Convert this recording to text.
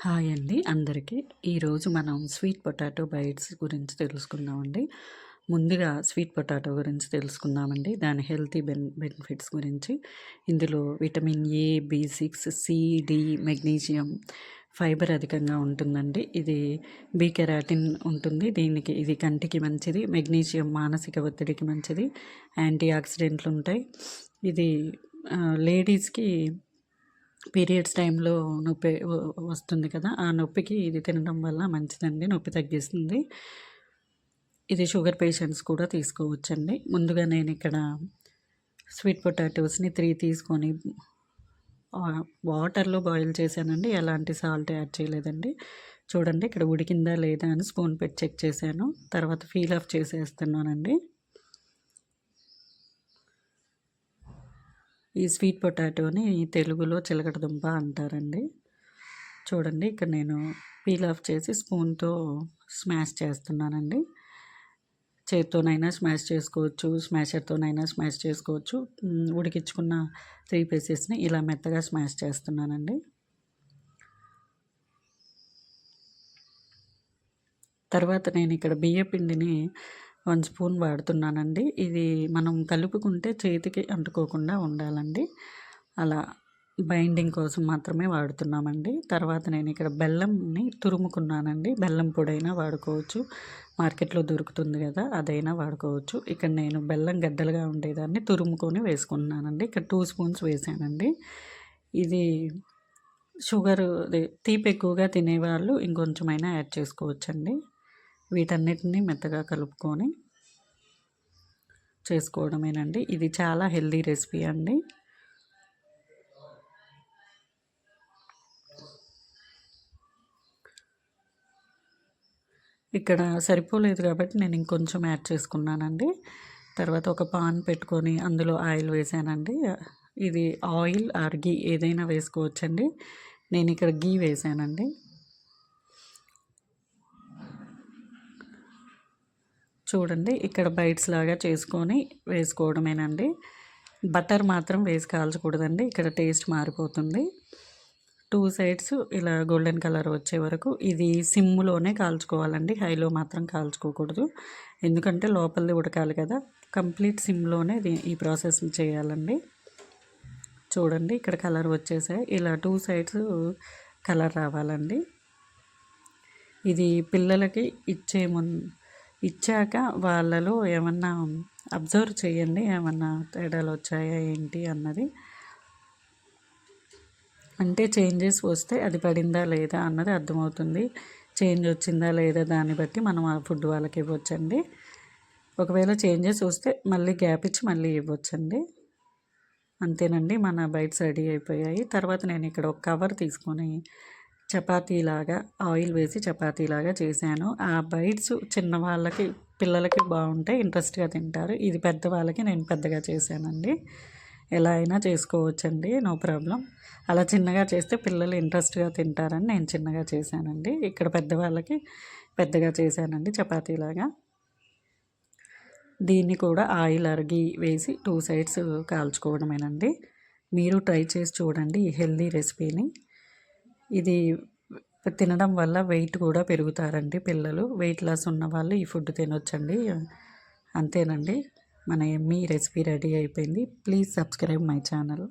Hi అండి అందరికీ. ఈరోజు మనం స్వీట్ పొటాటో బైట్స్ గురించి తెలుసుకుందామండి. ముందుగా స్వీట్ పొటాటో గురించి తెలుసుకుందామండి. దాని హెల్తీ బెనిఫిట్స్ గురించి. ఇందులో విటమిన్ ఏ, బి6, సి, డి, మెగ్నీషియం, ఫైబర్ అధికంగా ఉంటుందండి. ఇది బి కెరాటిన్ ఉంటుంది. ఇది కంటికి మంచిది. మెగ్నీషియం మానసిక ఒత్తిడికి మంచిది. యాంటీ ఆక్సిడెంట్లు ఉంటాయి. ఇది లేడీస్కి పీరియడ్స్ టైంలో నొప్పి వస్తుంది కదా, ఆ నొప్పికి ఇది తినడం వల్ల మంచిదండి, నొప్పి తగ్గిస్తుంది. ఇది షుగర్ పేషెంట్స్ కూడా తీసుకోవచ్చండి. ముందుగా నేను ఇక్కడ స్వీట్ పొటాటోస్ని 3 తీసుకొని వాటర్లో బాయిల్ చేశానండి. ఎలాంటి సాల్ట్ యాడ్ చేయలేదండి. చూడండి ఇక్కడ ఉడికిందా లేదా అని స్పూన్ పెట్టి చెక్ చేశాను. తర్వాత పీల్ ఆఫ్ చేసేస్తున్నానండి. ఈ స్వీట్ పొటాటోని తెలుగులో చిలకడదుంప అంటారండి. చూడండి ఇక్కడ నేను పీల్ ఆఫ్ చేసి స్పూన్తో స్మాష్ చేస్తున్నానండి. చేత్తోనైనా స్మాష్ చేసుకోవచ్చు, స్మాషర్తోనైనా స్మాష్ చేసుకోవచ్చు. ఉడికించుకున్న 3 పీసెస్ని ఇలా మెత్తగా స్మాష్ చేస్తున్నానండి. తర్వాత నేను ఇక్కడ బియ్యపిండిని 1 స్పూన్ వాడుతున్నానండి. ఇది మనం కలుపుకుంటే చేతికి అంటుకోకుండా ఉండాలండి. అలా బైండింగ్ కోసం మాత్రమే వాడుతున్నామండి. తర్వాత నేను ఇక్కడ బెల్లంని తురుముకున్నానండి. బెల్లం పొడైనా వాడుకోవచ్చు, మార్కెట్లో దొరుకుతుంది కదా, అదైనా వాడుకోవచ్చు. ఇక్కడ నేను బెల్లం గడ్డలుగా ఉండేదాన్ని తురుముకొని వేసుకున్నానండి. ఇక్కడ 2 స్పూన్స్ వేసానండి. ఇది షుగర్ తీపి ఎక్కువగా తినేవాళ్ళు ఇంకొంచెమైనా యాడ్ చేసుకోవచ్చండి. వీటన్నిటిని మెత్తగా కలుపుకొని చేసుకోవడమేనండి. ఇది చాలా హెల్దీ రెసిపీ అండి. ఇక్కడ సరిపోలేదు కాబట్టి నేను ఇంకొంచెం యాడ్ చేసుకున్నానండి. తర్వాత ఒక పాన్ పెట్టుకొని అందులో ఆయిల్ వేసానండి. ఇది ఆయిల్ ఆర్ గీ ఏదైనా వేసుకోవచ్చండి. నేను ఇక్కడ గీ వేసానండి. చూడండి ఇక్కడ బైట్స్ లాగా చేసుకొని వేసుకోవడమేనండి. బటర్ మాత్రం వేసి కాల్చకూడదండి, ఇక్కడ టేస్ట్ మారిపోతుంది. 2 సైడ్స్ ఇలా గోల్డెన్ కలర్ వచ్చే వరకు ఇది సిమ్లోనే కాల్చుకోవాలండి, హైలో మాత్రం కాల్చుకోకూడదు. ఎందుకంటే లోపలిది ఉడకాలి కదా. కంప్లీట్ సిమ్లోనే ఈ ప్రాసెస్ చేయాలండి. చూడండి ఇక్కడ కలర్ వచ్చేసాయి. ఇలా 2 సైడ్స్ కలర్ రావాలండి. ఇది పిల్లలకి ఇచ్చాక వాళ్ళలో ఏమన్నా అబ్జర్వ్ చేయండి, ఏమన్నా తేడాలు వచ్చాయా ఏంటి అన్నది. అంటే చేంజెస్ వస్తే అది పడిందా లేదా అన్నది అర్థమవుతుంది. చేంజ్ వచ్చిందా లేదా దాన్ని బట్టి మనం ఆ ఫుడ్ వాళ్ళకి ఇవ్వచ్చండి. ఒకవేళ చేంజెస్ వస్తే మళ్ళీ గ్యాప్ ఇచ్చి మళ్ళీ ఇవ్వచ్చండి. అంతేనండి, మన బైట్స్ రెడీ అయిపోయాయి. తర్వాత నేను ఇక్కడ ఒక కవర్ తీసుకొని చపాతీలాగా ఆయిల్ వేసి చపాతీలాగా చేశాను. ఆ బైట్స్ చిన్నవాళ్ళకి పిల్లలకి బాగుంటాయి, ఇంట్రెస్ట్గా తింటారు. ఇది పెద్దవాళ్ళకి నేను పెద్దగా చేశానండి. ఎలా అయినా చేసుకోవచ్చండి, నో ప్రాబ్లం. అలా చిన్నగా చేస్తే పిల్లలు ఇంట్రెస్ట్గా తింటారని నేను చిన్నగా చేశానండి. ఇక్కడ పెద్దవాళ్ళకి పెద్దగా చేశానండి చపాతీలాగా. దీన్ని కూడా ఆయిల్ అరిగి వేసి 2 సైడ్స్ కాల్చుకోవడమేనండి. మీరు ట్రై చేసి చూడండి ఈ హెల్దీ రెసిపీని. ఇది తినడం వల్ల వెయిట్ కూడా పెరుగుతారండి పిల్లలు. వెయిట్ లాస్ ఉన్న వాళ్ళు ఈ ఫుడ్ తినొచ్చండి. అంతేనండి, మన ఎమ్మీ రెసిపీ రెడీ అయిపోయింది. Please subscribe my channel.